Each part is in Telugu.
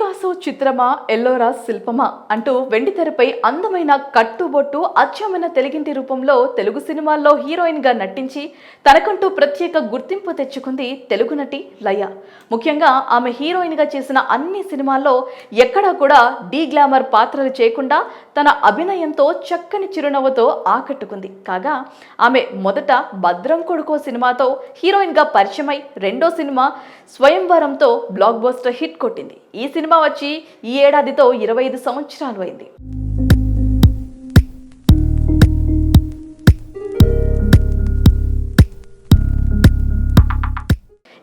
పికాసో చిత్రమా ఎల్లోరా శిల్పమా అంటూ వెండితెరపై అందమైన కట్టుబొట్టు అచ్చమైన తెలుగింటి రూపంలో తెలుగు సినిమాల్లో హీరోయిన్ గా నటించి తనకంటూ ప్రత్యేక గుర్తింపు తెచ్చుకుంది తెలుగు నటి లయ. ముఖ్యంగా ఆమె హీరోయిన్ గా చేసిన అన్ని సినిమాల్లో ఎక్కడా కూడా డీ గ్లామర్ పాత్రలు చేయకుండా తన అభినయంతో చక్కని చిరునవ్వుతో ఆకట్టుకుంది. కాగా ఆమె మొదట భద్రం కొడుకో సినిమాతో హీరోయిన్ గా పరిచయమై రెండో సినిమా స్వయంవరంతో బ్లాక్ బస్టర్ హిట్ కొట్టింది. ఈ సినిమా వచ్చి ఈ ఏడాదితో 25 సంవత్సరాలు అయింది.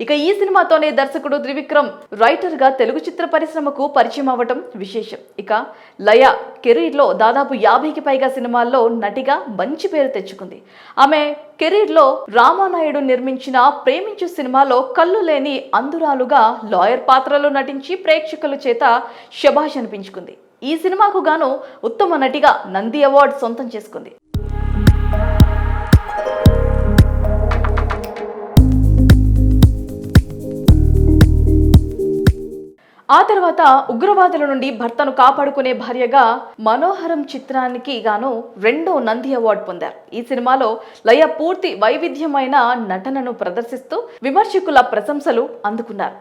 ఇక ఈ సినిమాతోనే దర్శకుడు త్రివిక్రమ్ రైటర్ గా తెలుగు చిత్ర పరిశ్రమకు పరిచయం అవ్వటం విశేషం. ఇక లయ కెరీర్ లో దాదాపు 50కి పైగా సినిమాల్లో నటిగా మంచి పేరు తెచ్చుకుంది. ఆమె కెరీర్ లో రామానాయుడు నిర్మించిన ప్రేమించు సినిమాలో కళ్ళు లేని అందురాలుగా లాయర్ పాత్రలో నటించి ప్రేక్షకుల చేత శభాష్ అనిపించుకుంది. ఈ సినిమాకు గాను ఉత్తమ నటిగా నంది అవార్డు సొంతం చేసుకుంది. ఆ తర్వాత ఉగ్రవాదుల నుండి భర్తను కాపాడుకునే భార్యగా మనోహరం చిత్రానికి గాను రెండో నంది అవార్డు పొందారు. ఈ సినిమాలో లయ పూర్తి వైవిధ్యమైన నటనను ప్రదర్శిస్తూ విమర్శకుల ప్రశంసలు అందుకున్నారు.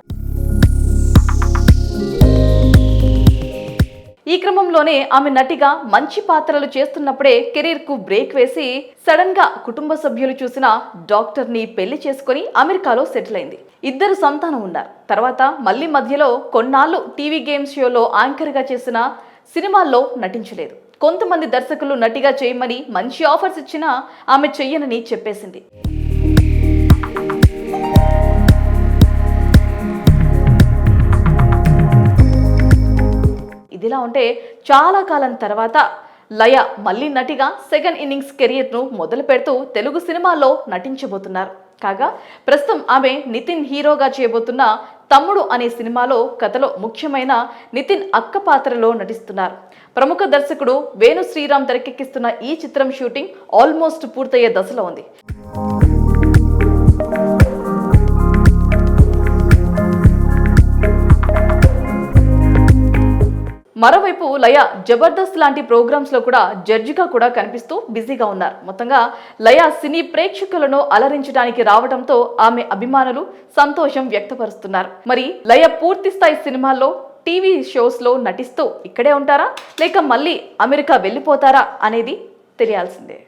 ఈ క్రమంలోనే ఆమె నటిగా మంచి పాత్రలు చేస్తున్నప్పుడే కెరీర్ కు బ్రేక్ వేసి సడన్ గా కుటుంబ సభ్యులు చూసిన డాక్టర్ ని పెళ్లి చేసుకుని అమెరికాలో సెటిల్ అయింది. 2 సంతానం ఉన్నారు. తర్వాత మళ్ళీ మధ్యలో కొన్నాళ్ళు టీవీ గేమ్స్ షోలో యాంకర్ గా చేసిన సినిమాల్లో నటించలేదు. కొంతమంది దర్శకులు నటిగా చేయమని మంచి ఆఫర్స్ ఇచ్చినా ఆమె చెయ్యనని చెప్పేసింది. ఇదిలా ఉంటే చాలా కాలం తర్వాత లయ మళ్ళీ నటిగా సెకండ్ ఇన్నింగ్స్ కెరియర్ను మొదలు పెడుతూ తెలుగు సినిమాల్లో నటించబోతున్నారు. కాగా ప్రస్తుతం ఆమె నితిన్ హీరోగా చేయబోతున్న తమ్ముడు అనే సినిమాలో కథలో ముఖ్యమైన నితిన్ అక్క పాత్రలో నటిస్తున్నారు. ప్రముఖ దర్శకుడు వేణు శ్రీరామ్ తెరకెక్కిస్తున్న ఈ చిత్రం షూటింగ్ ఆల్మోస్ట్ పూర్తయ్యే దశలో ఉంది. మరోవైపు లయ జబర్దస్త్ లాంటి ప్రోగ్రామ్స్ లో కూడా జడ్జిగా కూడా కనిపిస్తూ బిజీగా ఉన్నారు. మొత్తంగా లయ సినీ ప్రేక్షకులను అలరించడానికి రావడంతో ఆమె అభిమానులు సంతోషం వ్యక్తపరుస్తున్నారు. మరి లయ పూర్తి స్థాయి సినిమాల్లో టీవీ షోస్ లో నటిస్తూ ఇక్కడే ఉంటారా లేక మళ్ళీ అమెరికా వెళ్ళిపోతారా అనేది తెలియాల్సిందే.